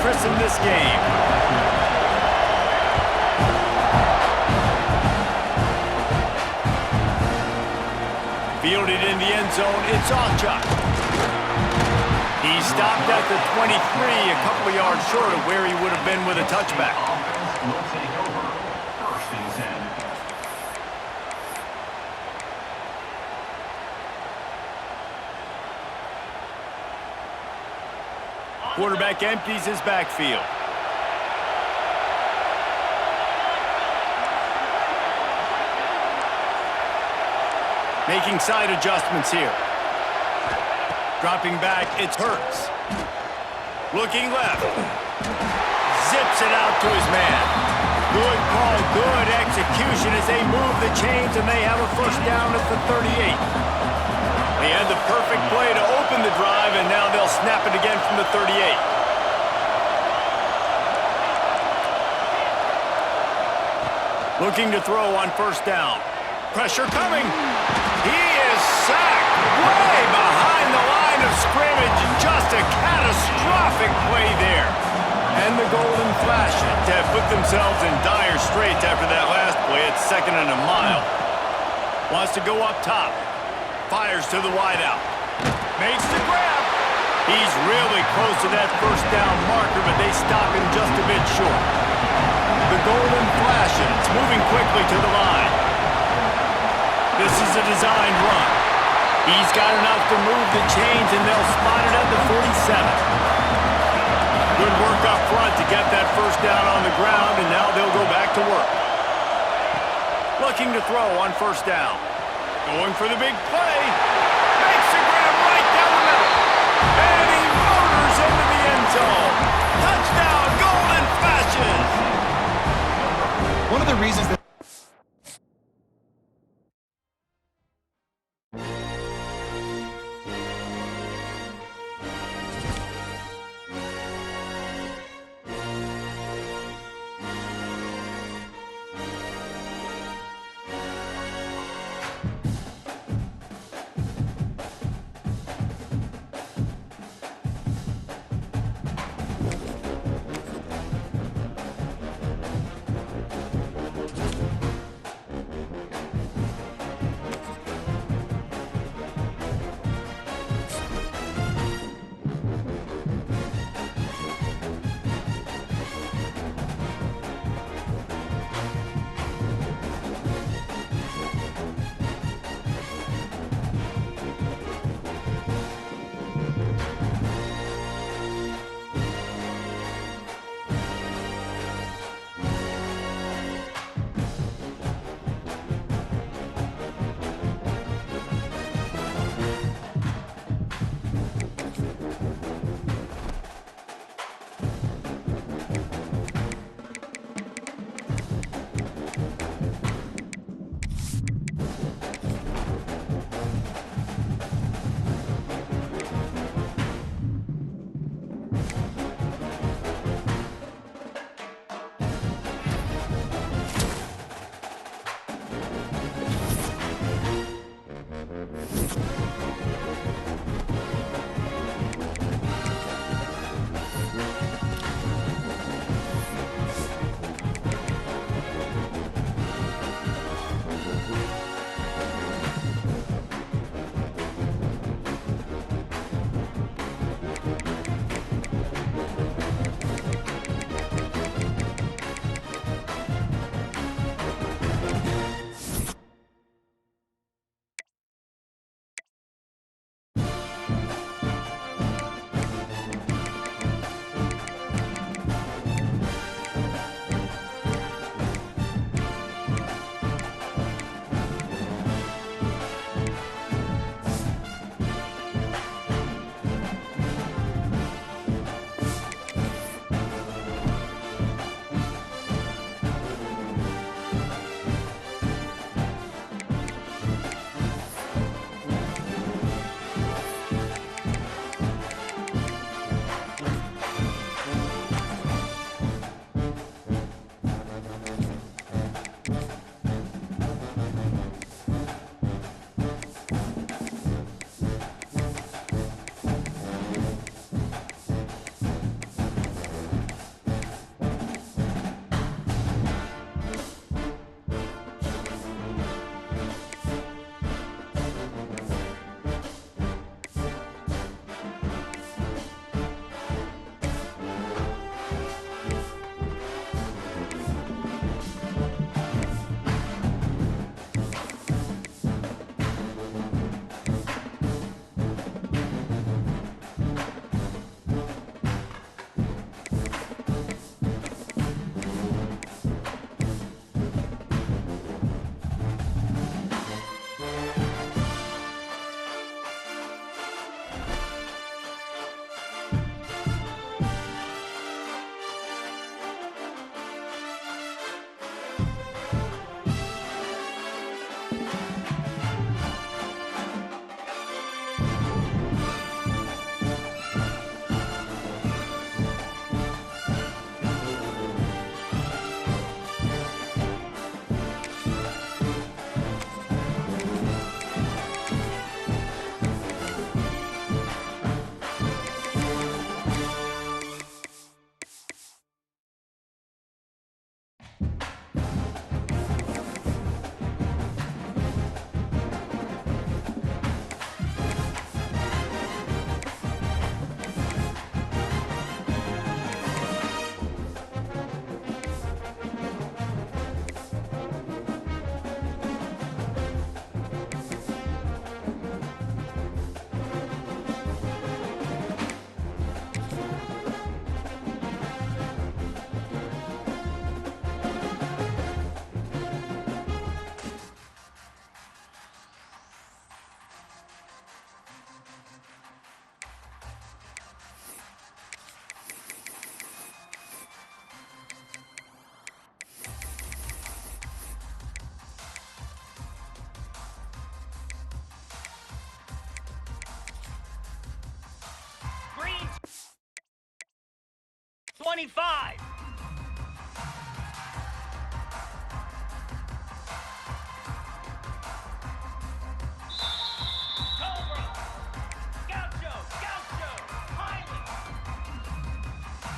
christen this game. Fielded in the end zone, it's Ocha. He stopped at the 23, a couple of yards short of where he would have been with a touchback. Will take over first and 10. Quarterback empties his backfield. Making side adjustments here. Dropping back, it's Hurts. Looking left. Zips it out to his man. Good call, good execution as they move the chains and they have a first down at the 38. They had the perfect play to open the drive and now they'll snap it again from the 38. Looking to throw on first down. Pressure coming. He is sacked way behind the line of scrimmage. Just a catastrophic play there. And the Golden Flashes have put themselves in dire straits after that last play at 2nd and a mile. Wants to go up top. Fires to the wideout. Makes the grab. He's really close to that first down marker, but they stop him just a bit short. The Golden Flashes moving quickly to the line. This is a designed run. He's got enough to move the chains, and they'll spot it at the 47. Good work up front to get that first down on the ground, and now they'll go back to work. Looking to throw on first down. Going for the big play. Makes the grab right down the middle. And he motors into the end zone. Touchdown, Golden Flashes! One of the reasons that 25. Cobra. Gaucho. Gaucho. Pilot.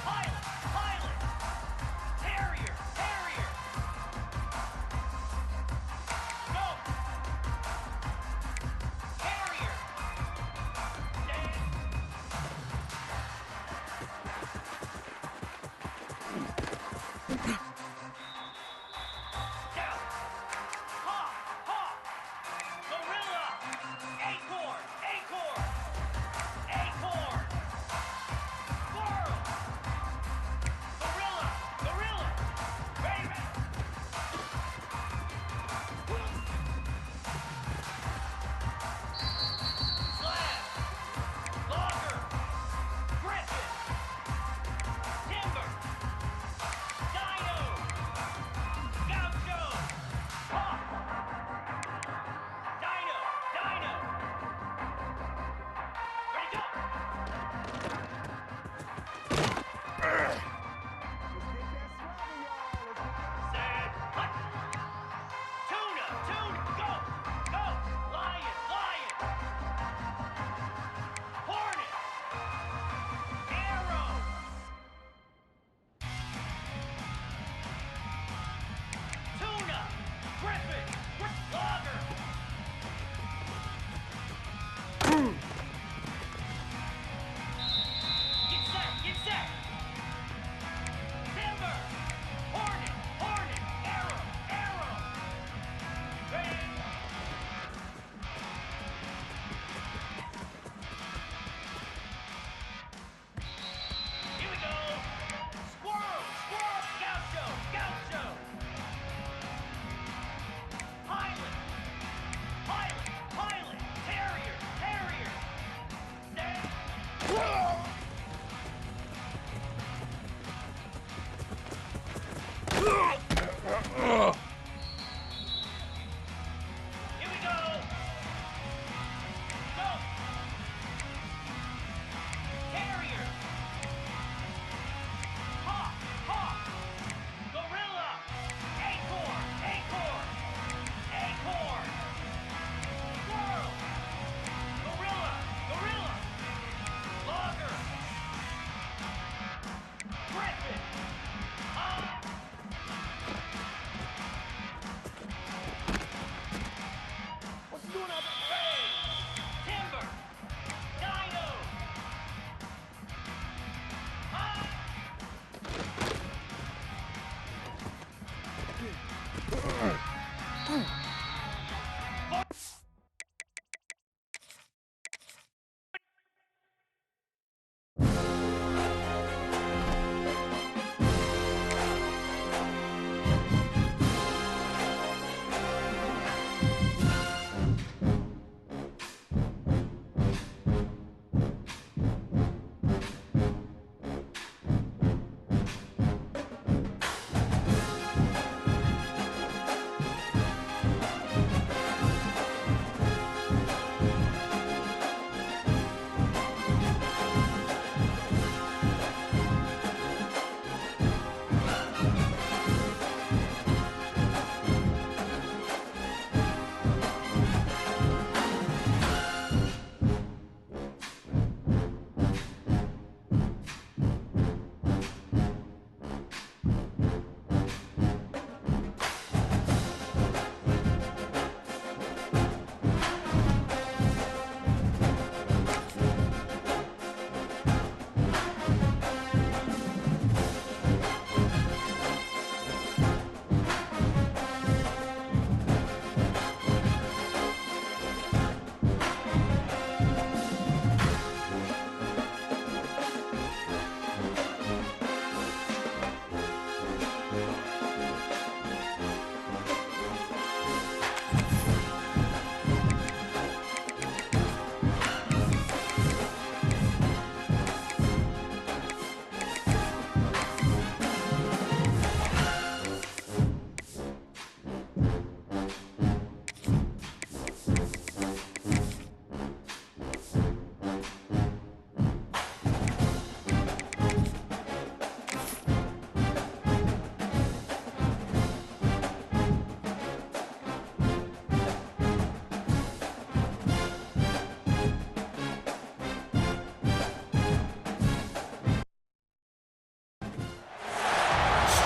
Pilot. Pilot. Terrier. Terrier. Go. Terrier. Dan. Down. Hawk. Hawk. Gorilla. Acorn. Acorn. Acorn. Squirrel. Gorilla. Gorilla. Ready, ready. Slab. Logger. Griffin. Timber. Dino. Gaucho. Hawk. Dino. Dino. Ready, go. Sad. Hut. Tuna. Tuna. Go. Go. Lion. Lion. Hornet. Arrow. Tuna. Griffin. Logger. Get set. Get set. Timber. Hornet. Hornet. Arrow. Arrow. Ready. Here we go. Squirrel. Squirrel. Gaucho. Gaucho. Pilot. Pilot. Pilot. Terrier. Terrier. Dan. Here we go. Go. Terrier. Hawk. Hawk. Gorilla. Acorn. Acorn. Acorn. Squirrel. Gorilla. Gorilla. Logger. Griffin.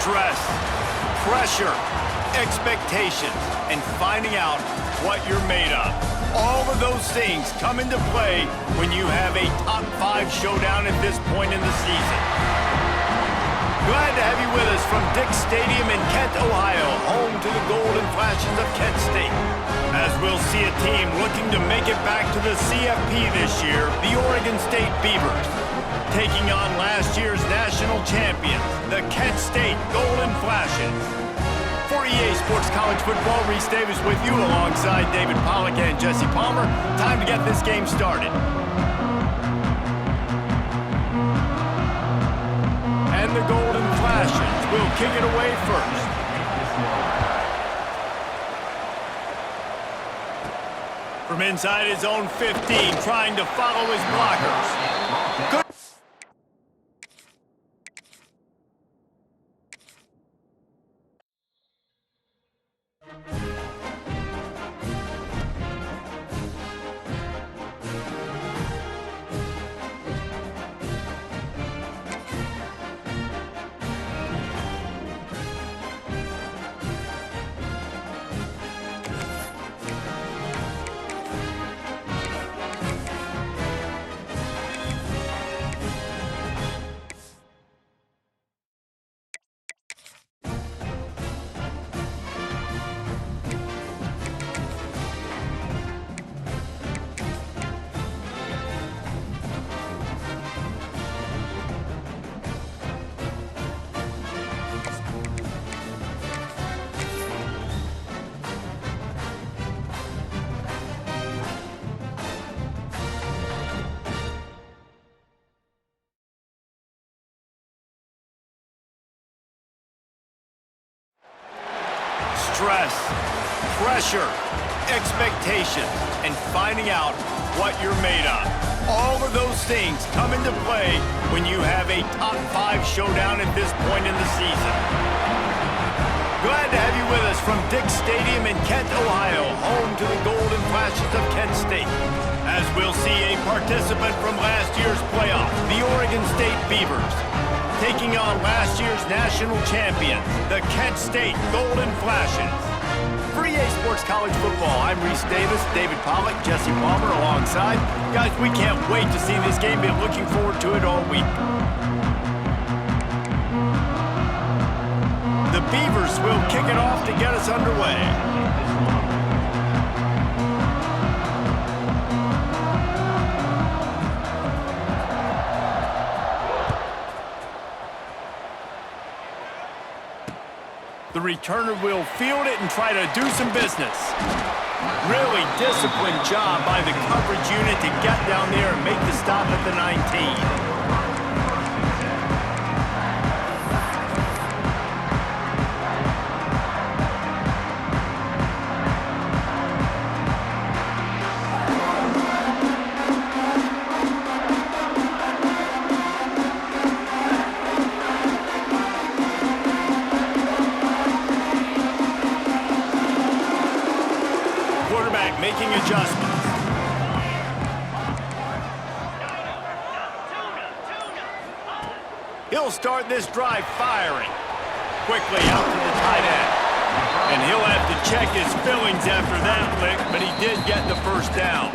Stress, pressure, expectations, and finding out what you're made of. All of those things come into play when you have a top 5 showdown at this point in the season. Glad to have you with us from Dick's Stadium in Kent, Ohio, home to the Golden Flashes of Kent State. As we'll see a team looking to make it back to the CFP this year, the Oregon State Beavers, taking on last year's national champions, the Kent State Golden Flashes. For EA Sports College Football, Reese Davis with you alongside David Pollack and Jesse Palmer. Time to get this game started. And the Golden Flashes will kick it away first. From inside his own 15, trying to follow his blockers. Good. Stress, pressure, expectations, and finding out what you're made of. All of those things come into play when you have a top 5 showdown at this point in the season. Glad to have you with us from Dick's Stadium in Kent, Ohio, home to the Golden Flashes of Kent State. As we'll see a participant from last year's playoff, the Oregon State Beavers, taking on last year's national champions, the Kent State Golden Flashes. For EA Sports College Football, I'm Reese Davis, David Pollack, Jesse Palmer alongside. Guys, we can't wait to see this game. Been looking forward to it all week. The Beavers will kick it off to get us underway. The returner will field it and try to do some business. Really disciplined job by the coverage unit to get down there and make the stop at the 19. Making adjustments. He'll start this drive firing. Quickly out to the tight end. And he'll have to check his feelings after that lick, but he did get the first down.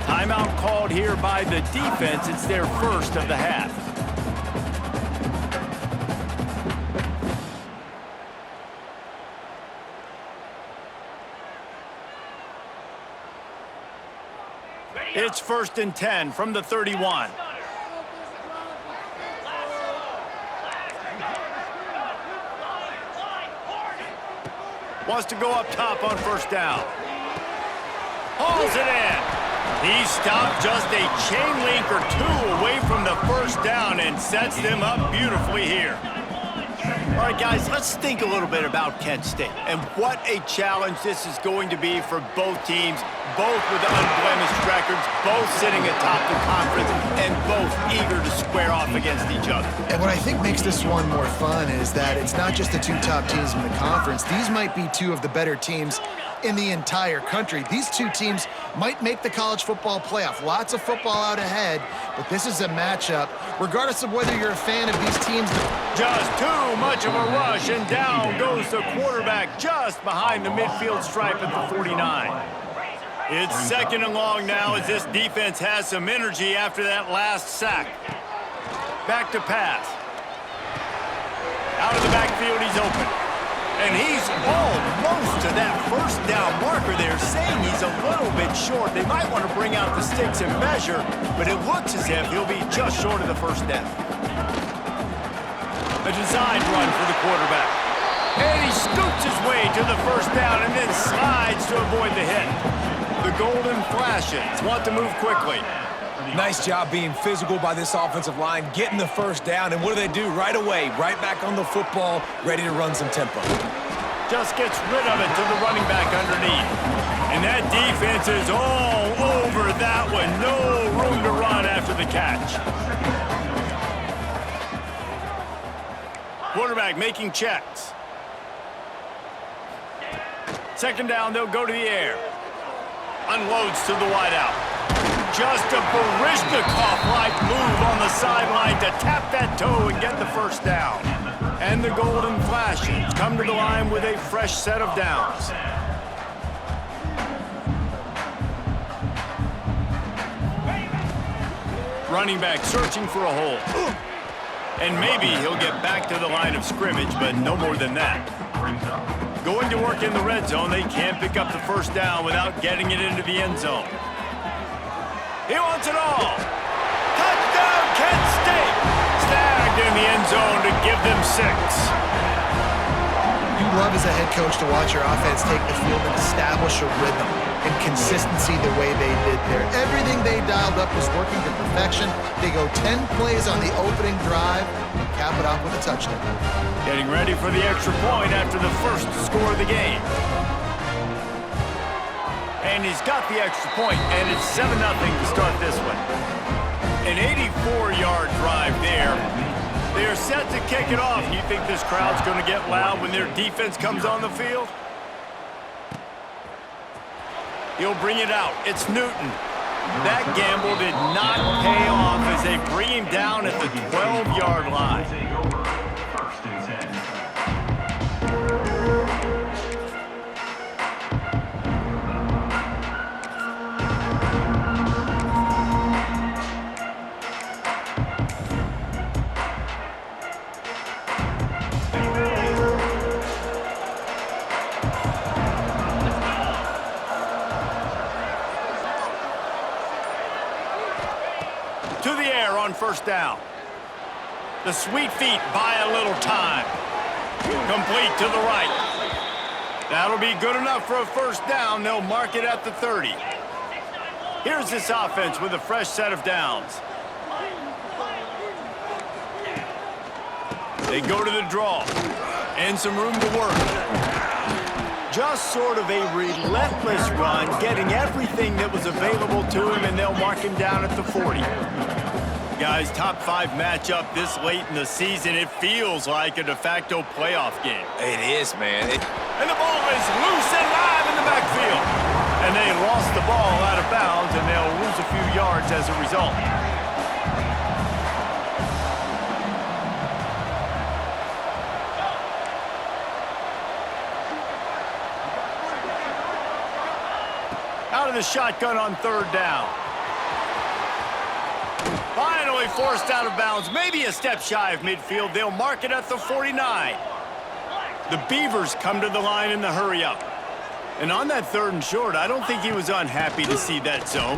Timeout called here by the defense. It's their first of the half. It's 1st and 10 from the 31. Wants to go up top on 1st down. Hauls it in. He stopped just a chain link or 2 away from the 1st down and sets them up beautifully here. All right, guys, let's think a little bit about Kent State and what a challenge this is going to be for both teams, both with unblemished records, both sitting atop the conference, and both eager to square off against each other. And what I think makes this one more fun is that it's not just the 2 top teams in the conference. These might be 2 of the better teams in the entire country. These 2 teams might make the college football playoff. Lots of football out ahead, but this is a matchup, regardless of whether you're a fan of these teams, Just too much of a rush, and down goes the quarterback just behind the midfield stripe at the 49. It's second and long now as this defense has some energy after that last sack. Back to pass. Out of the backfield, he's open. And he's almost to that first down marker there, saying he's a little bit short. They might want to bring out the sticks and measure, but it looks as if he'll be just short of the first down. A design run for the quarterback. And he scoots his way to the first down and then slides to avoid the hit. The golden flashes want to move quickly. Nice job being physical by this offensive line, getting the first down, and what do? Right away, right back on the football, ready to run some tempo. Just gets rid of it to the running back underneath. And that defense is all over that one. No room to run after the catch. Quarterback making checks. Second down, they'll go to the air. Unloads to the wideout. Just a Baryshnikov-like move on the sideline to tap that toe and get the first down. And the golden flashes come to the line with a fresh set of downs. Running back searching for a hole. And maybe he'll get back to the line of scrimmage, but no more than that. Going to work in the red zone, they can't pick up the first down without getting it into the end zone. He wants it all. Touchdown, Kent State. Snagged in the end zone to give them 6. You love as a head coach to watch your offense take the field and establish a rhythm and consistency the way they did there. Everything they dialed up was working to perfection. They go 10 plays on the opening drive and cap it off with a touchdown. Getting ready for the extra point after the first score of the game. And he's got the extra point, and it's 7-0 to start this one. An 84-yard drive there. They are set to kick it off. You think this crowd's going to get loud when their defense comes on the field? He'll bring it out. It's Newton. That gamble did not pay off as they bring him down at the 12-yard line. First and 10. To the air on first down. The sweet feet buy a little time. Complete to the right. That'll be good enough for a first down. They'll mark it at the 30. Here's this offense with a fresh set of downs. They go to the draw. And some room to work. Just sort of a relentless run, getting everything that was available to him, and they'll mark him down at the 40. Guys, top 5 matchup this late in the season. It feels like a de facto playoff game. It is, man. And the ball is loose and live in the backfield. And they lost the ball out of bounds, and they'll lose a few yards as a result. Out of the shotgun on third down. Finally forced out of bounds, maybe a step shy of midfield. They'll mark it at the 49. The Beavers come to the line in the hurry-up. And on that third and short, I don't think he was unhappy to see that zone.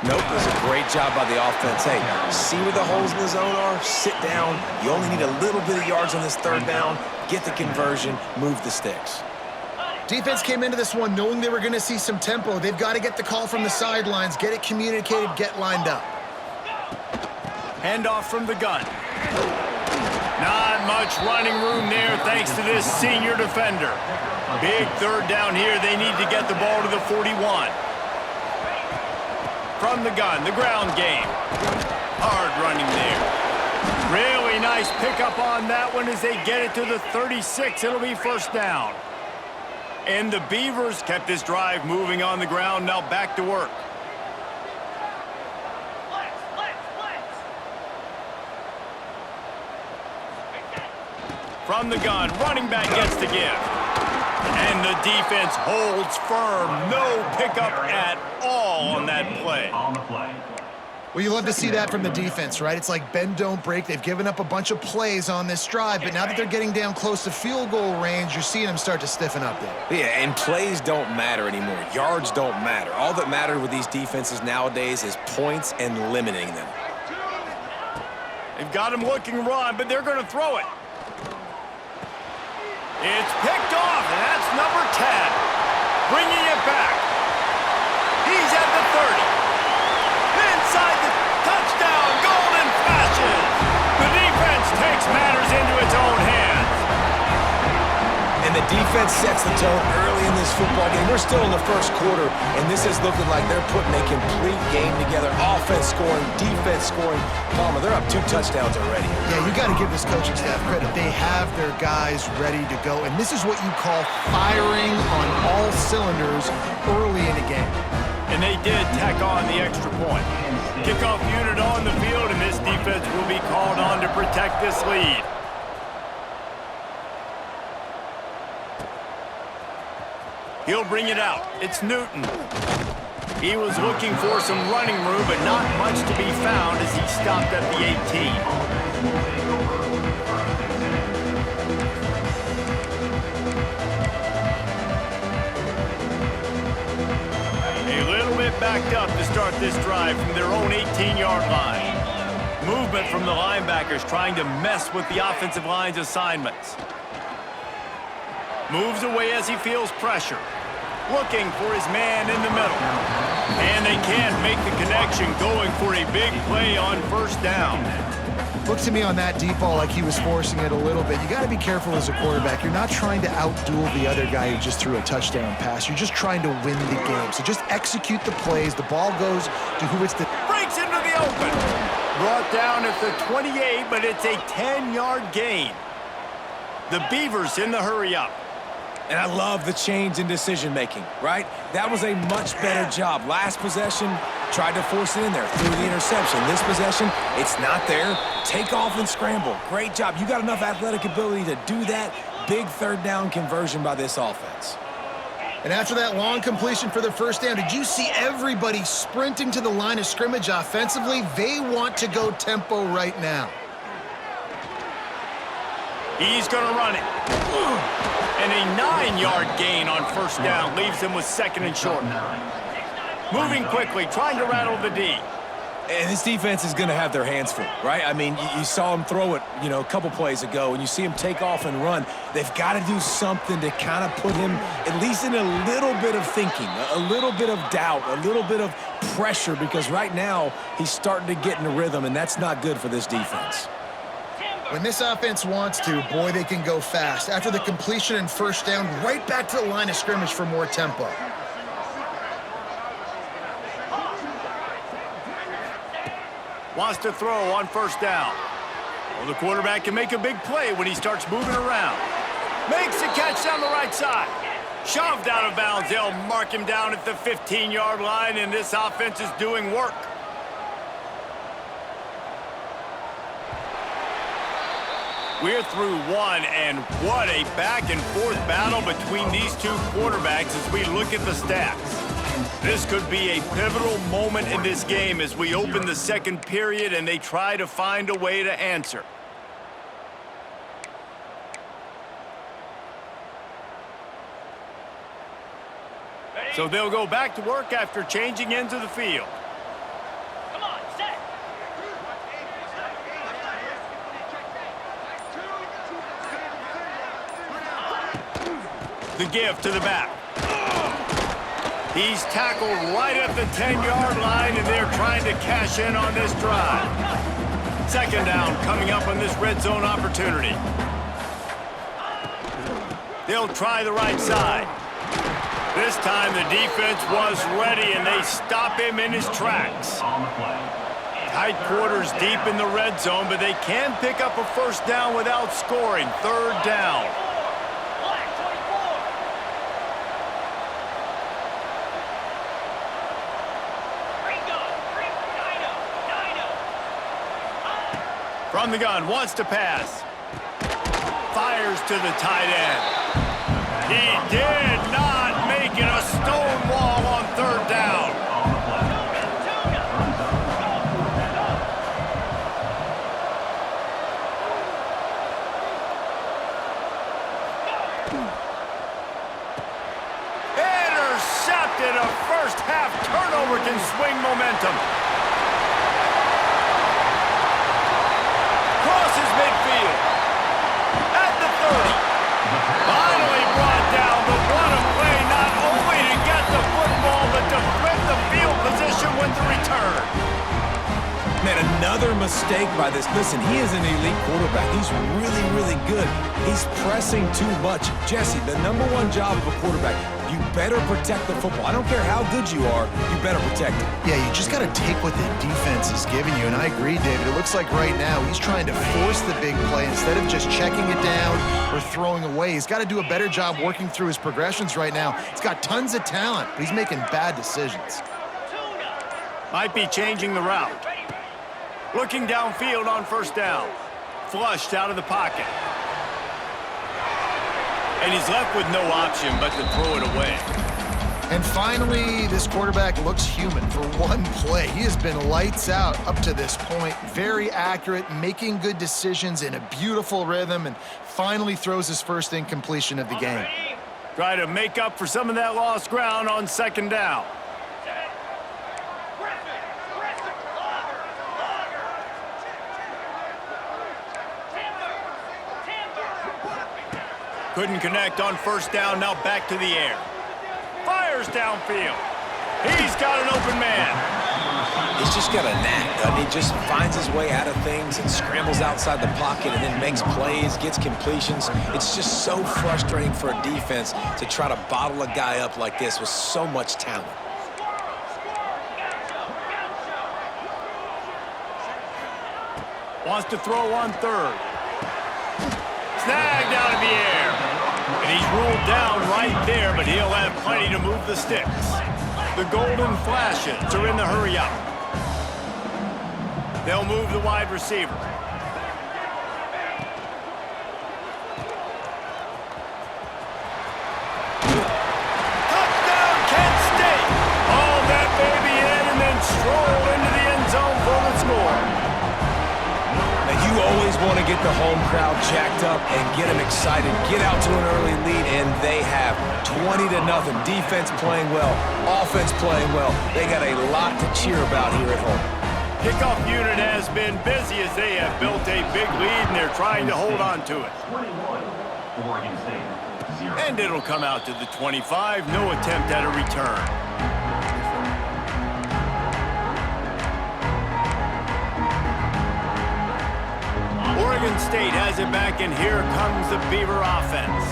Nope, it was a great job by the offense. Hey, see where the holes in the zone are? Sit down. You only need a little bit of yards on this third down. Get the conversion, move the sticks. Defense came into this one knowing they were going to see some tempo. They've got to get the call from the sidelines, get it communicated, get lined up. Handoff from the gun. Not much running room there thanks to this senior defender. Big third down here. They need to get the ball to the 41. From the gun, the ground game. Hard running there. Really nice pickup on that one as they get it to the 36. It'll be first down. And the Beavers kept this drive moving on the ground. Now back to work. From the gun, running back gets the give. And the defense holds firm. No pickup at all on that play. On the play. Well, you love to see that from the defense, right? It's like bend, don't break. They've given up a bunch of plays on this drive, but now that they're getting down close to field goal range, you're seeing them start to stiffen up there. Yeah, and plays don't matter anymore. Yards don't matter. All that matters with these defenses nowadays is points and limiting them. They've got him looking run, but they're going to throw it. It's picked off, and that's number 10. Bringing it back. He's at the 30. Inside the touchdown, golden flashes. The defense takes matters into its own hands. And the defense sets the tone early in this football game. We're still in the first quarter, and this is looking like they're putting a complete game together. Offense scoring, defense scoring. Palmer, they're up 2 touchdowns already. Yeah, you got to give this coaching staff credit. They have their guys ready to go, and this is what you call firing on all cylinders early in a game. And they did tack on the extra point. Kickoff unit on the field, and this defense will be called on to protect this lead. He'll bring it out. It's Newton. He was looking for some running room, but not much to be found as he stopped at the 18. Backed up to start this drive from their own 18-yard line. Movement from the linebackers trying to mess with the offensive line's assignments. Moves away as he feels pressure. Looking for his man in the middle. And they can't make the connection, going for a big play on first down. Looked to me on that deep ball like he was forcing it a little bit. You got to be careful as a quarterback. You're not trying to outduel the other guy who just threw a touchdown pass. You're just trying to win the game. So just execute the plays. The ball goes to who it's the... Breaks into the open. Brought down at the 28, but it's a 10-yard gain. The Beavers in the hurry up. And I love the change in decision-making, right? That was a much better job. Last possession, tried to force it in there, threw the interception. This possession, it's not there. Take off and scramble. Great job. You got enough athletic ability to do that. Big third down conversion by this offense. And after that long completion for the first down, did you see everybody sprinting to the line of scrimmage offensively? They want to go tempo right now. He's going to run it. And a 9-yard gain on first down leaves him with second and short. Moving quickly, trying to rattle the D. And this defense is going to have their hands full, right? I mean, you saw him throw it, a couple plays ago, and you see him take off and run. They've got to do something to kind of put him at least in a little bit of thinking, a little bit of doubt, a little bit of pressure, because right now he's starting to get in a rhythm, and that's not good for this defense. When this offense wants to, boy, they can go fast. After the completion and first down, right back to the line of scrimmage for more tempo. Wants to throw on first down. Well, the quarterback can make a big play when he starts moving around. Makes the catch down the right side. Shoved out of bounds. They'll mark him down at the 15-yard line, and this offense is doing work. We're through one, and what a back-and-forth battle between these two quarterbacks as we look at the stats. This could be a pivotal moment in this game as we open the second period and they try to find a way to answer. So they'll go back to work after changing into the field. Come on, set. The give to the back. He's tackled right at the 10-yard line, and they're trying to cash in on this drive. Second down coming up on this red zone opportunity. They'll try the right side. This time the defense was ready, and they stop him in his tracks. Tight quarters deep in the red zone, but they can pick up a first down without scoring. Third down. From the gun, wants to pass. Fires to the tight end. He did not make it a stone wall on third down. Intercepted. A first half turnover can swing momentum. Crosses midfield. At the 30. Finally brought down, but what a play, not only to get the football, but to flip the field position with the return. Man, another mistake by this. Listen, he is an elite quarterback. He's really, really good. He's pressing too much. Jesse, the number one job of a quarterback, you better protect the football. I don't care how good you are, you better protect it. Yeah, you just got to take what the defense is giving you, and I agree, David. It looks like right now he's trying to force the big play instead of just checking it down or throwing away. He's got to do a better job working through his progressions right now. He's got tons of talent, but he's making bad decisions. Might be changing the route. Looking downfield on first down. Flushed out of the pocket. And he's left with no option but to throw it away. And finally, this quarterback looks human for one play. He has been lights out up to this point. Very accurate, making good decisions in a beautiful rhythm, and finally throws his first incompletion of the game. Try to make up for some of that lost ground on second down. Couldn't connect on first down, now back to the air. Fires downfield. He's got an open man. He's just got a knack, doesn't he? Just finds his way out of things and scrambles outside the pocket and then makes plays, gets completions. It's just so frustrating for a defense to try to bottle a guy up like this with so much talent. Wants to throw on third. Snagged out of the air. And he's ruled down right there, but he'll have plenty to move the sticks. The golden flashes are in the hurry up. They'll move the wide receiver. Touchdown, Kent State! Haul that baby in and then stroll into the end zone for the score. You always want to get the home crowd jacked up and get them excited, get out to an early lead, and they have 20-0. Defense playing well, offense playing well. They got a lot to cheer about here at home. Kickoff unit has been busy as they have built a big lead, and they're trying to hold on to it. 21, Oregon State, 0. And it'll come out to the 25. No attempt at a return. Oregon State has it back, and here comes the Beaver offense.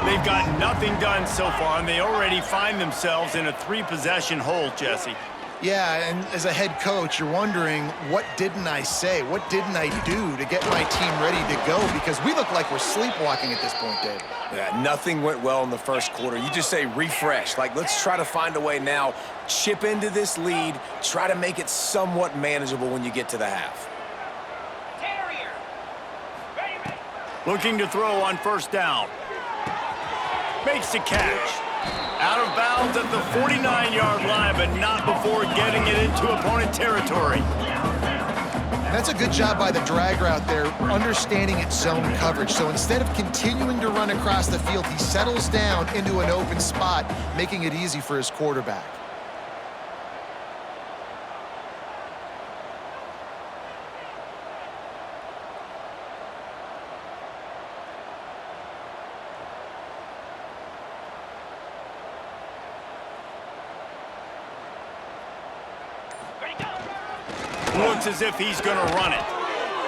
They've got nothing done so far, and they already find themselves in a three-possession hole, Jesse. Yeah, and as a head coach, you're wondering, what didn't I say? What didn't I do to get my team ready to go? Because we look like we're sleepwalking at this point, Dave. Yeah, nothing went well in the first quarter. You just say refresh. Like, let's try to find a way now, chip into this lead, try to make it somewhat manageable when you get to the half. Looking to throw on first down. Makes the catch. Out of bounds at the 49-yard line, but not before getting it into opponent territory. And that's a good job by the drag route there, understanding its zone coverage. So instead of continuing to run across the field, he settles down into an open spot, making it easy for his quarterback. Looks as if he's going to run it.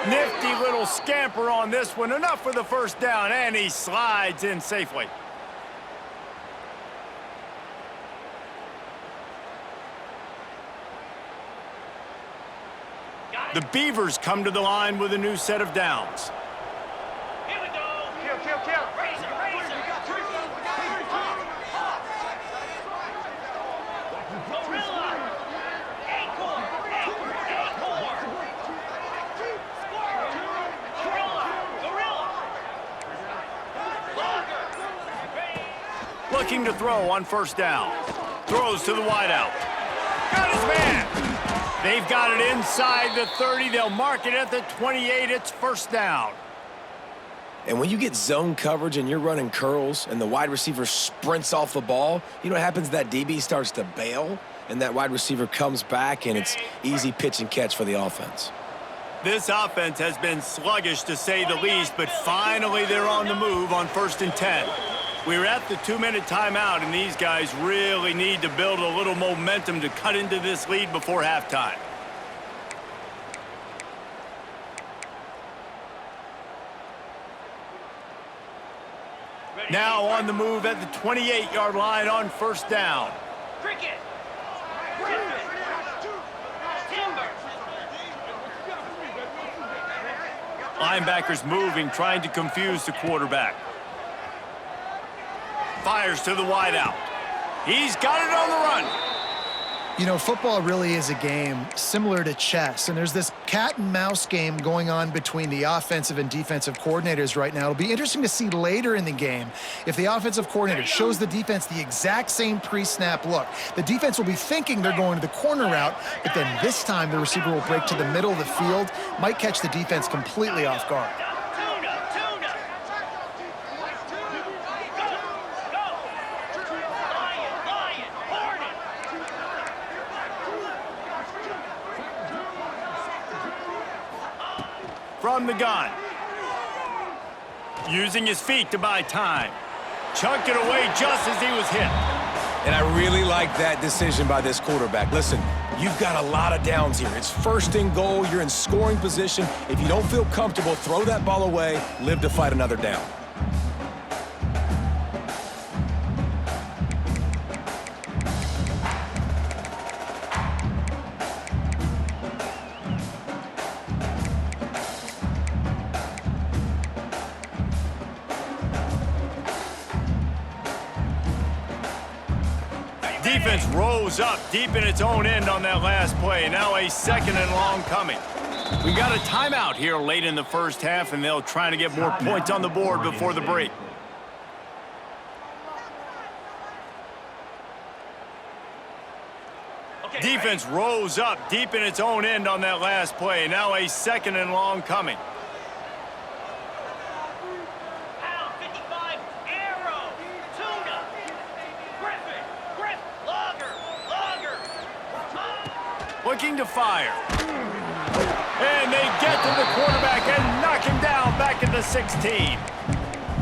Nifty little scamper on this one. Enough for the first down, and he slides in safely. The Beavers come to the line with a new set of downs. Here we go. Kill. Raise it. Gorilla. Acorn. Gorilla. Looking to throw on first down. Throws to the wideout. Got his man. They've got it inside the 30. They'll mark it at the 28. It's first down. And when you get zone coverage and you're running curls and the wide receiver sprints off the ball, you know what happens? That DB starts to bail, and that wide receiver comes back, and it's easy pitch and catch for the offense. This offense has been sluggish, to say the least, but finally they're on the move on 1st and 10. We're at the 2-minute timeout, and these guys really need to build a little momentum to cut into this lead before halftime. Now on the move at the 28-yard line on first down. Cricket. Griffin. Timber. Linebackers moving, trying to confuse the quarterback. Fires to the wideout. He's got it on the run. You know, football really is a game similar to chess, and there's this cat and mouse game going on between the offensive and defensive coordinators right now. It'll be interesting to see later in the game if the offensive coordinator shows the defense the exact same pre-snap look. The defense will be thinking they're going to the corner route, but then this time the receiver will break to the middle of the field, might catch the defense completely off guard. From the gun. Using his feet to buy time. Chunked it away just as he was hit. And I really like that decision by this quarterback. Listen, you've got a lot of downs here. It's 1st and goal. You're in scoring position. If you don't feel comfortable, throw that ball away. Live to fight another down. Defense rose up deep in its own end on that last play. Now a 2nd and long coming. We got a timeout here late in the first half, and they'll try to get more points on the board before the break. Defense rose up deep in its own end on that last play. Now a 2nd and long coming. Looking to fire. And they get to the quarterback and knock him down back at the 16.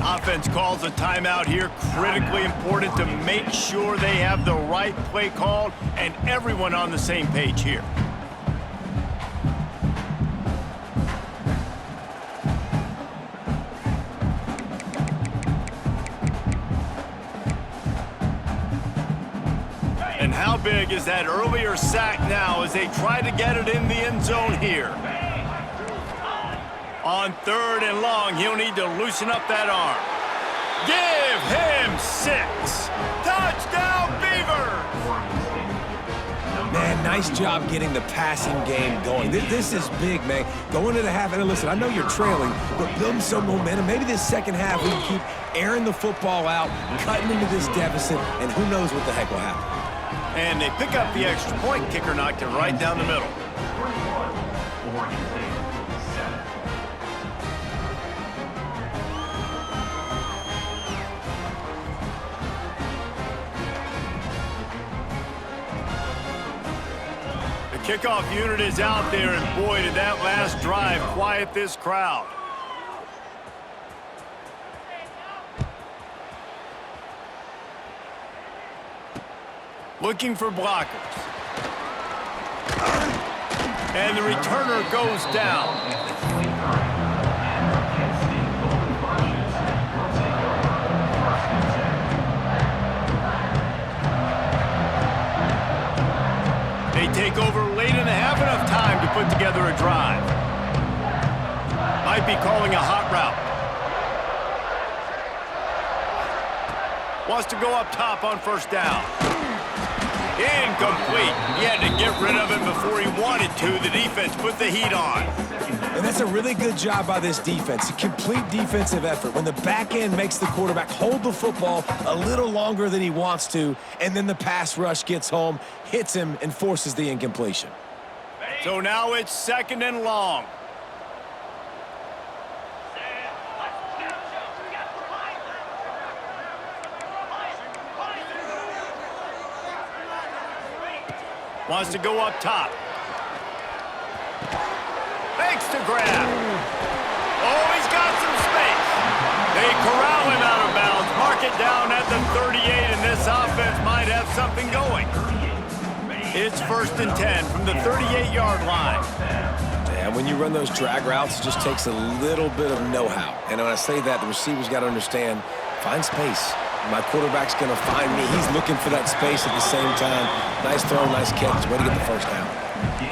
Offense calls a timeout here. Critically important to make sure they have the right play called and everyone on the same page here. And how big is that earlier sack now as they try to get it in the end zone here? On 3rd and long, he'll need to loosen up that arm. Give him 6. Touchdown, Beavers! Man, nice job getting the passing game going. This is big, man. Going into the half, and listen, I know you're trailing, but building some momentum. Maybe this second half we can keep airing the football out, cutting into this deficit, and who knows what the heck will happen. And they pick up the extra point. Kicker knocked it right down the middle. The kickoff unit is out there, and boy, did that last drive quiet this crowd. Looking for blockers. And the returner goes down. They take over late in the half, enough time to put together a drive. Might be calling a hot route. Wants to go up top on first down. Incomplete. He had to get rid of it before he wanted to. The defense put the heat on. And that's a really good job by this defense, a complete defensive effort. When the back end makes the quarterback hold the football a little longer than he wants to, and then the pass rush gets home, hits him, and forces the incompletion. So now it's 2nd and long. Wants to go up top. Fakes to grab. Oh, he's got some space. They corral him out of bounds. Mark it down at the 38, and this offense might have something going. It's 1st and 10 from the 38-yard line. And when you run those drag routes, it just takes a little bit of know-how. And when I say that, the receiver's got to understand, find space. My quarterback's going to find me. He's looking for that space at the same time. Nice throw, nice catch. Way to get the first down.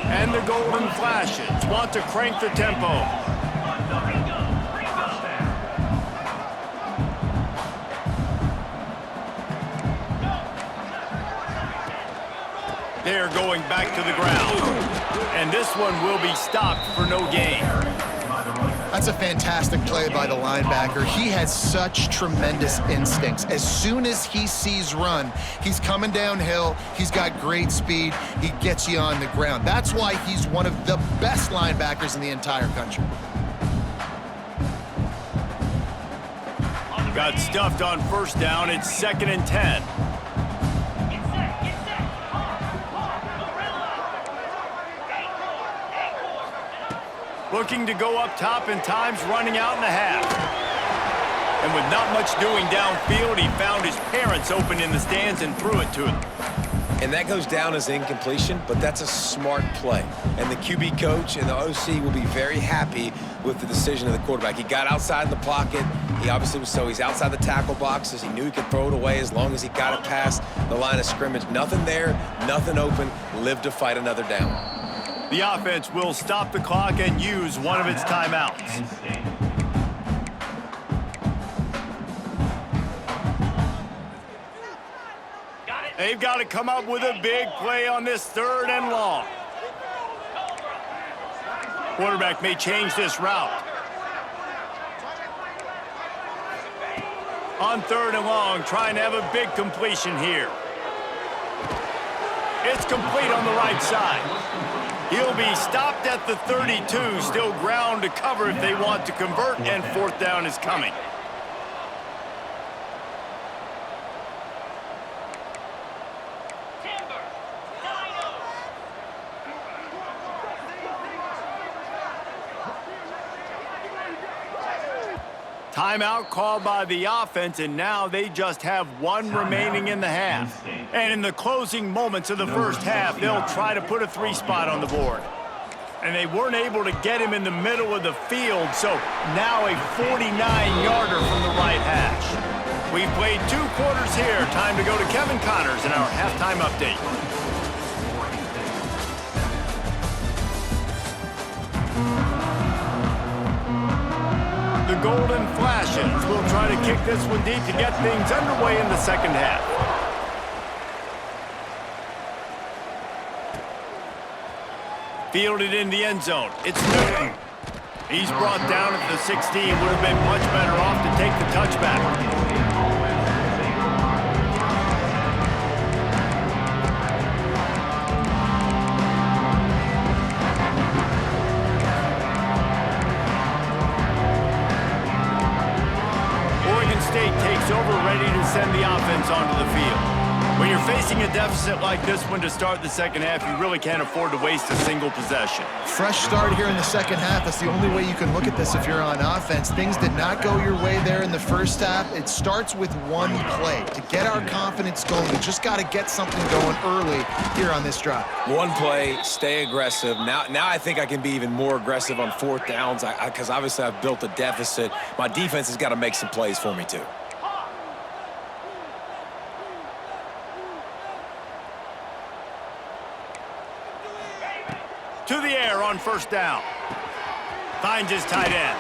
And the golden flashes want to crank the tempo. They're going back to the ground. And this one will be stopped for no gain. That's a fantastic play by the linebacker. He has such tremendous instincts. As soon as he sees run, he's coming downhill. He's got great speed. He gets you on the ground. That's why he's one of the best linebackers in the entire country. Got stuffed on 1st down. It's 2nd and 10. Looking to go up top, and time's running out in the half. And with not much doing downfield, he found his parents open in the stands and threw it to him. And that goes down as incompletion, but that's a smart play. And the QB coach and the OC will be very happy with the decision of the quarterback. He got outside the pocket. He obviously was he's outside the tackle boxes. He knew he could throw it away as long as he got it past the line of scrimmage. Nothing there, nothing open. Live to fight another down. The offense will stop the clock and use one of its timeouts. They've got to come up with a big play on this 3rd and long. Quarterback may change this route. On 3rd and long, trying to have a big completion here. It's complete on the right side. He'll be stopped at the 32, still ground to cover if they want to convert, and 4th down is coming. Timeout called by the offense, and now they just have one remaining in the half. And in the closing moments of the 1st half, they'll try to put a 3-spot on the board. And they weren't able to get him in the middle of the field, so now a 49-yarder from the right hash. We've played 2 quarters here. Time to go to Kevin Connors in our halftime update. The golden flashes will try to kick this one deep to get things underway in the 2nd half. Fielded in the end zone. It's Newton. He's brought down at the 16. Would have been much better off to take the touchback. State takes over, ready to send the offense onto the field. When you're facing a deficit like this one to start the 2nd half, you really can't afford to waste a single possession. Fresh start here in the 2nd half. That's the only way you can look at this if you're on offense. Things did not go your way there in the 1st half. It starts with one play. To get our confidence going, we just got to get something going early here on this drive. One play, stay aggressive. Now I think I can be even more aggressive on 4th downs because obviously I've built a deficit. My defense has got to make some plays for me too. To the air on 1st down. Finds his tight end.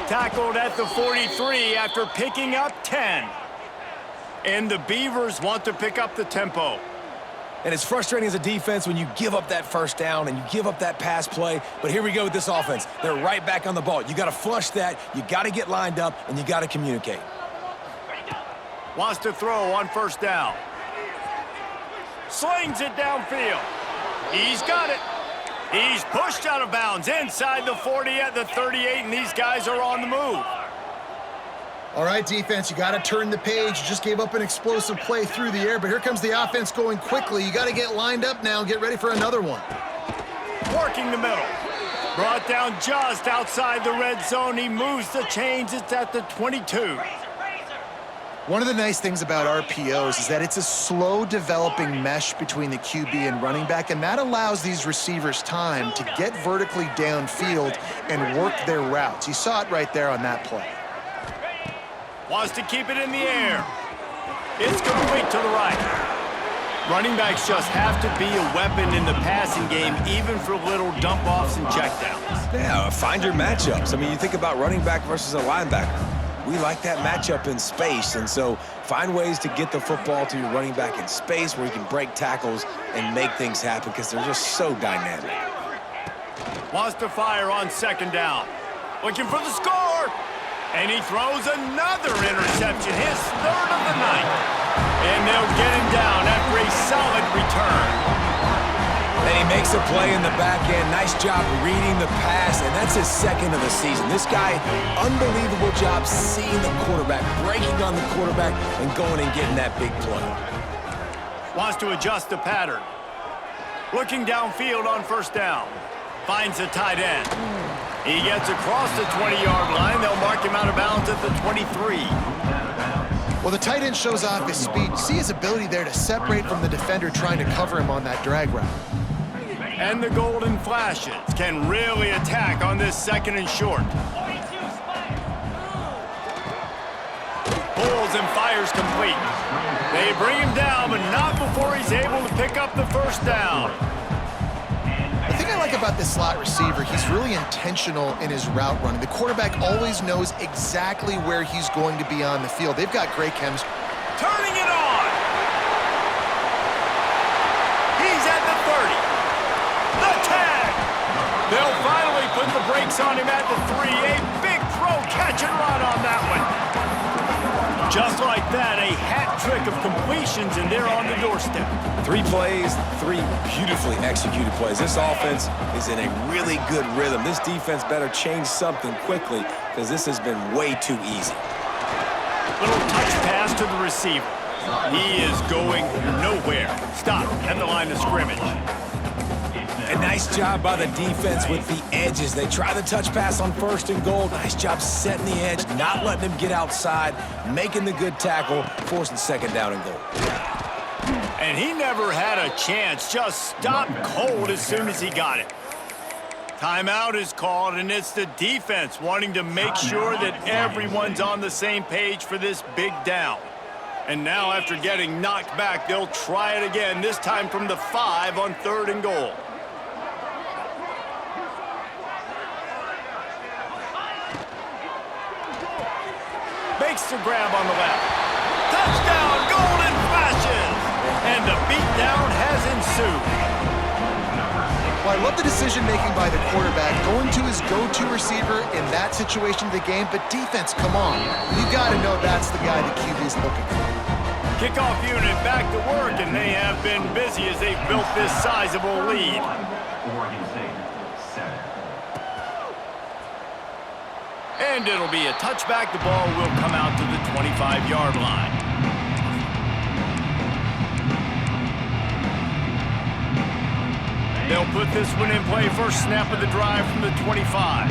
Tackled at the 43 after picking up 10. And the Beavers want to pick up the tempo. And it's frustrating as a defense when you give up that first down and you give up that pass play. But here we go with this offense. They're right back on the ball. You got to flush that. You got to get lined up, and you got to communicate. Wants to throw on first down. Slings it downfield. He's got it. He's pushed out of bounds inside the 40 at the 38, and these guys are on the move. All right, defense, you got to turn the page. You just gave up an explosive play through the air, but here comes the offense going quickly. You got to get lined up now and get ready for another one. Working the middle. Brought down just outside the red zone. He moves the chains. It's at the 22. One of the nice things about RPOs is that it's a slow developing mesh between the QB and running back, and that allows these receivers time to get vertically downfield and work their routes. You saw it right there on that play. Wants to keep it in the air. It's complete to the right. Running backs just have to be a weapon in the passing game, even for little dump-offs and checkdowns. Yeah, find your matchups. I mean, you think about running back versus a linebacker. We like that matchup in space, and so find ways to get the football to your running back in space where you can break tackles and make things happen because they're just so dynamic. Wants to fire on second down. Looking for the score. And he throws another interception, his third of the night. And they'll get him down after a solid return. And he makes a play in the back end. Nice job reading the pass, and that's his second of the season. This guy, unbelievable job seeing the quarterback, breaking on the quarterback, and going and getting that big play. Wants to adjust the pattern. Looking downfield on first down. Finds the tight end. He gets across the 20-yard line. They'll mark him out of bounds at the 23. Well, the tight end shows off his speed. See his ability there to separate from the defender trying to cover him on that drag route. And the Golden Flashes can really attack on this second and short. Pulls and fires complete. They bring him down, but not before he's able to pick up the first down. The thing I like about this slot receiver, he's really intentional in his route running. The quarterback always knows exactly where he's going to be on the field. They've got great chemistry. Turning it on. He's at the 30. The tag. They'll finally put the brakes on him at the 3. A big throw, catch and run on that one. Just like that, a hat trick of completions, and they're on the doorstep. 3 plays, 3 beautifully executed plays. This offense is in a really good rhythm. This defense better change something quickly because this has been way too easy. Little touch pass to the receiver. He is going nowhere. Stop at the line of scrimmage. A nice job by the defense with the edges. They try the touch pass on first and goal. Nice job setting the edge, not letting him get outside, making the good tackle, forcing second down and goal. And he never had a chance. Just stopped cold as soon as he got it. Timeout is called, and it's the defense wanting to make sure that everyone's on the same page for this big down. And now, after getting knocked back, they'll try it again, this time from the 5 on third and goal. Makes the grab on the left. Touchdown, Golden Flashes! And the beatdown has ensued. Well, I love the decision-making by the quarterback, going to his go-to receiver in that situation of the game, but defense, come on. You got to know that's the guy the QB's looking for. Kickoff unit back to work, and they have been busy as they've built this sizable lead. Oregon State, 7. And it'll be a touchback. The ball will come out to the 25-yard line. They'll put this one in play. First snap of the drive from the 25.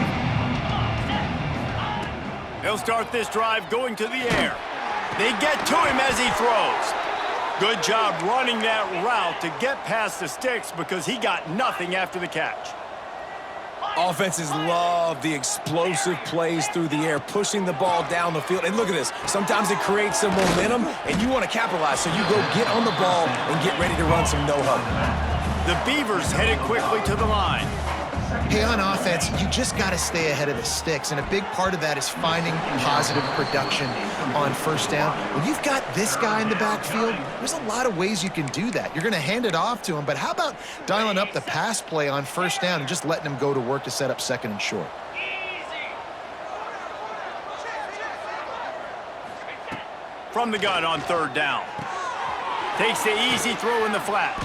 They'll start this drive going to the air. They get to him as he throws. Good job running that route to get past the sticks because he got nothing after the catch. Offenses love the explosive plays through the air, pushing the ball down the field. And look at this. Sometimes it creates some momentum, and you want to capitalize. So you go get on the ball and get ready to run some no-huddle. The Beavers headed quickly to the line. Hey, on offense, you just got to stay ahead of the sticks, and a big part of that is finding positive production on first down. When you've got this guy in the backfield, there's a lot of ways you can do that. You're going to hand it off to him, but how about dialing up the pass play on first down and just letting him go to work to set up second and short? From the gun on third down. Takes the easy throw in the flat.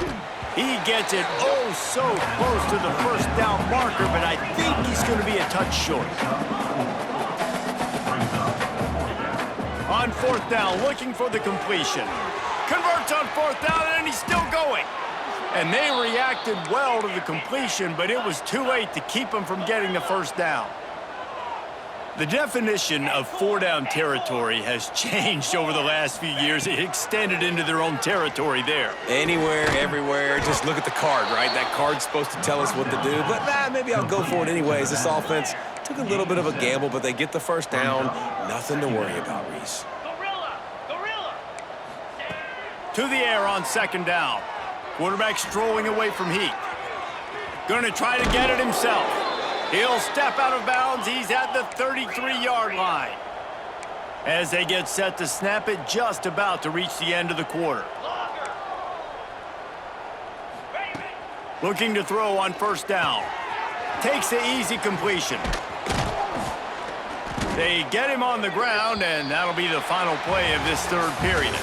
He gets it oh so close to the first down marker, but I think he's going to be a touch short. On fourth down, looking for the completion. Converts on fourth down, and he's still going. And they reacted well to the completion, but it was too late to keep him from getting the first down. The definition of four-down territory has changed over the last few years. It extended into their own territory there. Anywhere, everywhere, just look at the card, right? That card's supposed to tell us what to do, but maybe I'll go for it anyways. This offense took a little bit of a gamble, but they get the first down. Nothing to worry about, Reese. To the air on second down. Quarterback strolling away from heat. Going to try to get it himself. He'll step out of bounds. He's at the 33-yard line. As they get set to snap it, just about to reach the end of the quarter. Looking to throw on first down. Takes the easy completion. They get him on the ground, and that'll be the final play of this third period.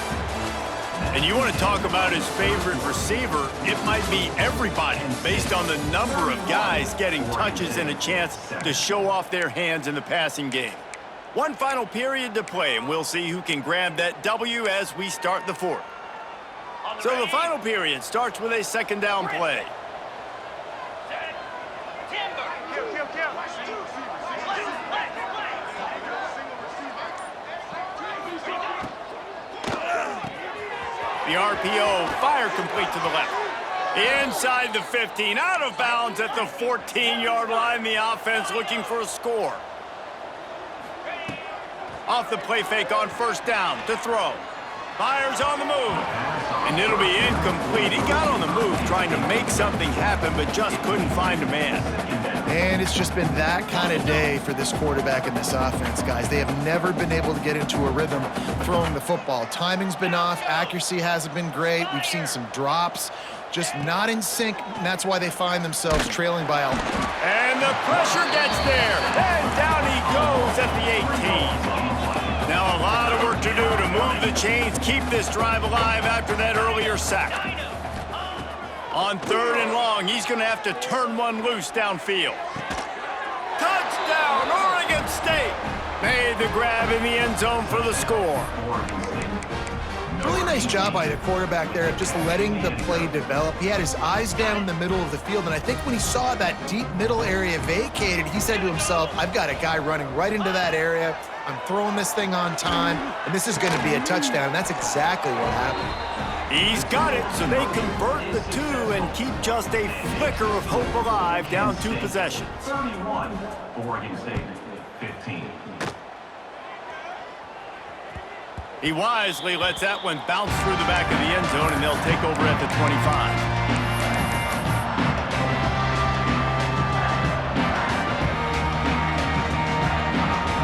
And you want to talk about his favorite receiver, it might be everybody based on the number of guys getting touches and a chance to show off their hands in the passing game. One final period to play, and we'll see who can grab that W as we start the fourth. So the final period starts with a second down play. The RPO, fire complete to the left. Inside the 15, out of bounds at the 14-yard line. The offense looking for a score. Off the play fake on first down to throw. Fires on the move. And it'll be incomplete. He got on the move trying to make something happen, but just couldn't find a man. And it's just been that kind of day for this quarterback and this offense, guys. They have never been able to get into a rhythm throwing the football. Timing's been off. Accuracy hasn't been great. We've seen some drops. Just not in sync, and that's why they find themselves trailing by a... And the pressure gets there. And down he goes at the 18. Now a lot of work to do to move the chains, keep this drive alive after that earlier sack. On third and long, he's going to have to turn one loose downfield. Touchdown, Oregon State! Made the grab in the end zone for the score. Really nice job by the quarterback there of just letting the play develop. He had his eyes down the middle of the field, and I think when he saw that deep middle area vacated, he said to himself, I've got a guy running right into that area. I'm throwing this thing on time, and this is going to be a touchdown. And that's exactly what happened. He's got it, so they convert the two and keep just a flicker of hope alive, down 2 possessions. 31, Oregon State, 15. He wisely lets that one bounce through the back of the end zone, and they'll take over at the 25.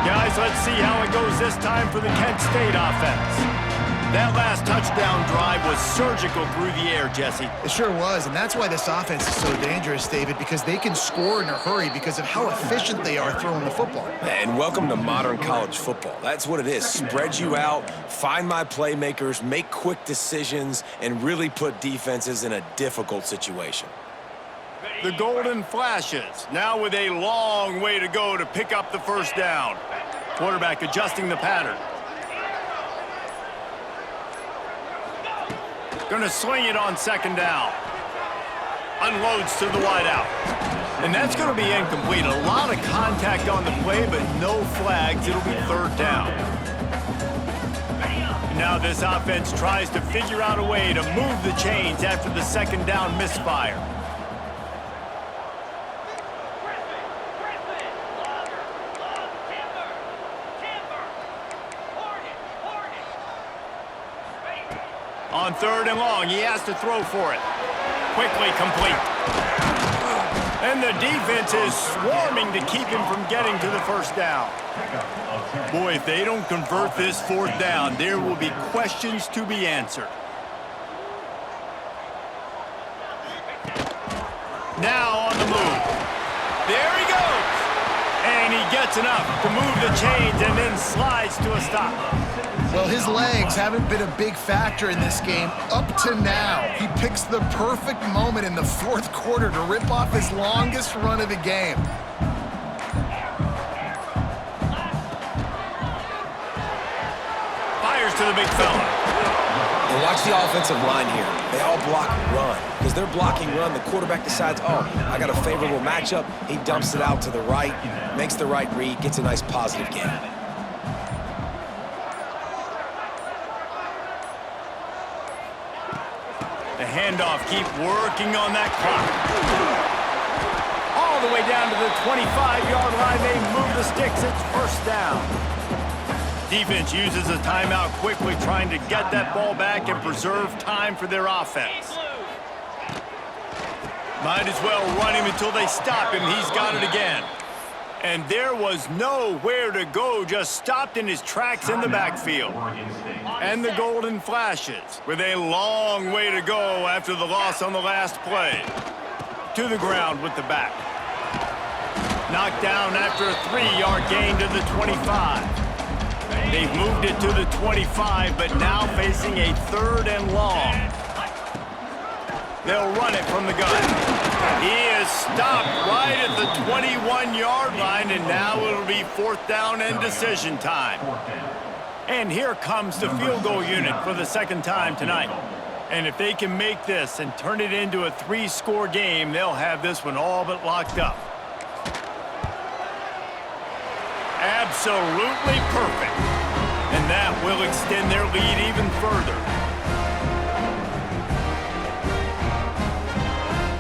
Guys, let's see how it goes this time for the Kent State offense. That last touchdown drive was surgical through the air, Jesse. It sure was, and that's why this offense is so dangerous, David, because they can score in a hurry because of how efficient they are throwing the football. And welcome to modern college football. That's what it is. Spread you out, find my playmakers, make quick decisions, and really put defenses in a difficult situation. The golden flashes, now with a long way to go to pick up the first down. Quarterback adjusting the pattern. Going to swing it on second down. Unloads to the wideout. And that's going to be incomplete. A lot of contact on the play, but no flags. It'll be third down. And now this offense tries to figure out a way to move the chains after the second down misfire. On third and long, he has to throw for it. Quickly complete. And the defense is swarming to keep him from getting to the first down. Boy, if they don't convert this fourth down, there will be questions to be answered. Now on the move. There he goes. And he gets enough to move the chains and then slides to a stop. Well, his legs haven't been a big factor in this game up to now. He picks the perfect moment in the fourth quarter to rip off his longest run of the game. Fires to the big fella. And watch the offensive line here. They all block run. Because they're blocking run, the quarterback decides, oh, I got a favorable matchup. He dumps it out to the right, makes the right read, gets a nice positive gain. The handoff, keep working on that clock. All the way down to the 25-yard line, they move the sticks, it's first down. Defense uses a timeout quickly, trying to get that ball back and preserve time for their offense. Might as well run him until they stop him. He's got it again. And there was nowhere to go, just stopped in his tracks in the backfield. And the golden flashes with a long way to go after the loss on the last play. To the ground with the back. Knocked down after a 3-yard gain to the 25. They've moved it to the 25, but now facing a 3rd and long. They'll run it from the gun. He is stopped right at the 21-yard line, and now it'll be 4th down and decision time. And here comes the field goal unit for the 2nd time tonight. And if they can make this and turn it into a 3-score game, they'll have this one all but locked up. Absolutely perfect. And that will extend their lead even further.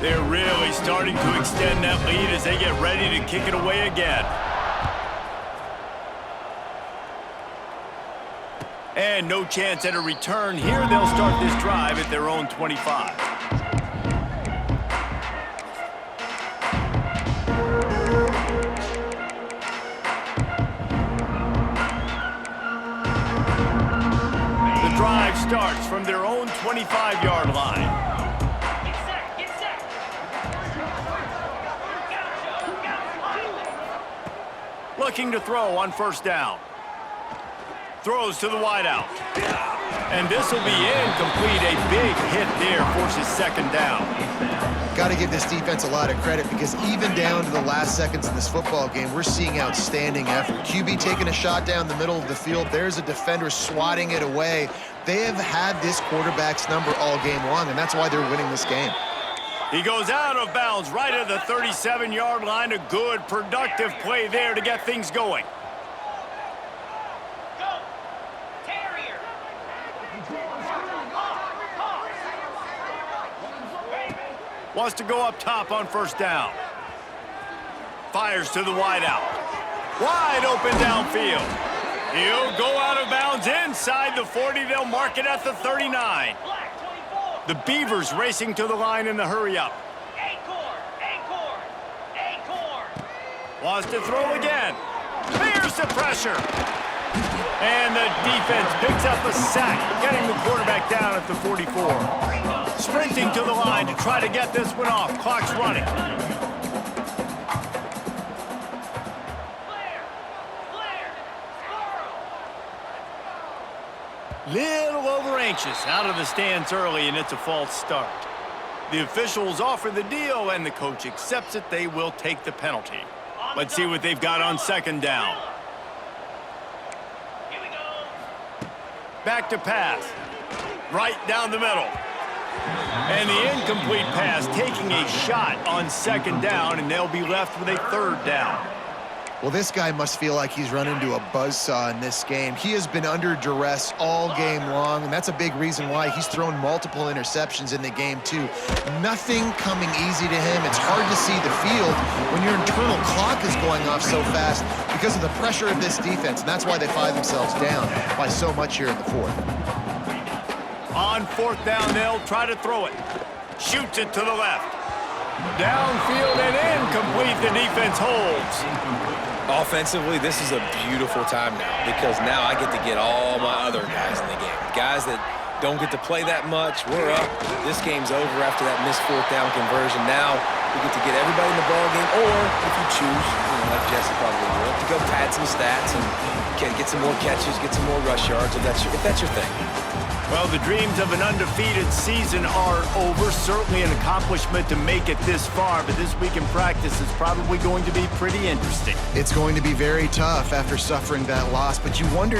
They're really starting to extend that lead as they get ready to kick it away again. And no chance at a return here. They'll start this drive at their own 25. The drive starts from their own 25-yard line. Looking to throw on first down. Throws to the wideout. And this will be incomplete. A big hit there forces 2nd down. Got to give this defense a lot of credit because even down to the last seconds in this football game, we're seeing outstanding effort. QB taking a shot down the middle of the field. There's a defender swatting it away. They have had this quarterback's number all game long, and that's why they're winning this game. He goes out of bounds right at the 37-yard line. A good, productive play there to get things going. Go! Terrier! Wants to go up top on first down. Fires to the wideout. Wide open downfield. He'll go out of bounds inside the 40. They'll mark it at the 39. The Beavers racing to the line in the hurry-up. Acorn! Wants to throw again. Clears the pressure. And the defense picks up a sack, getting the quarterback down at the 44. Sprinting to the line to try to get this one off. Clock's running. Little over anxious out of the stands early, and it's a false start. The officials offer the deal, and the coach accepts it. They will take the penalty. Let's see what they've got on 2nd down. Here we go! Back to pass. Right down the middle. And the incomplete pass taking a shot on 2nd down, and they'll be left with a 3rd down. Well, this guy must feel like he's run into a buzzsaw in this game. He has been under duress all game long, and that's a big reason why he's thrown multiple interceptions in the game, too. Nothing coming easy to him. It's hard to see the field when your internal clock is going off so fast because of the pressure of this defense, and that's why they find themselves down by so much here in the 4th. On 4th down, they'll try to throw it. Shoots it to the left. Downfield and incomplete. The defense holds. Offensively, this is a beautiful time now because now I get to get all my other guys in the game. Guys that don't get to play that much. We're up. This game's over after that missed fourth down conversion. Now we get to get everybody in the ball game, or if you choose, like Jesse probably will, to go pad some stats and get some more catches, get some more rush yards if that's your thing. Well, the dreams of an undefeated season are over. Certainly an accomplishment to make it this far, but this week in practice is probably going to be pretty interesting. It's going to be very tough after suffering that loss, but you wonder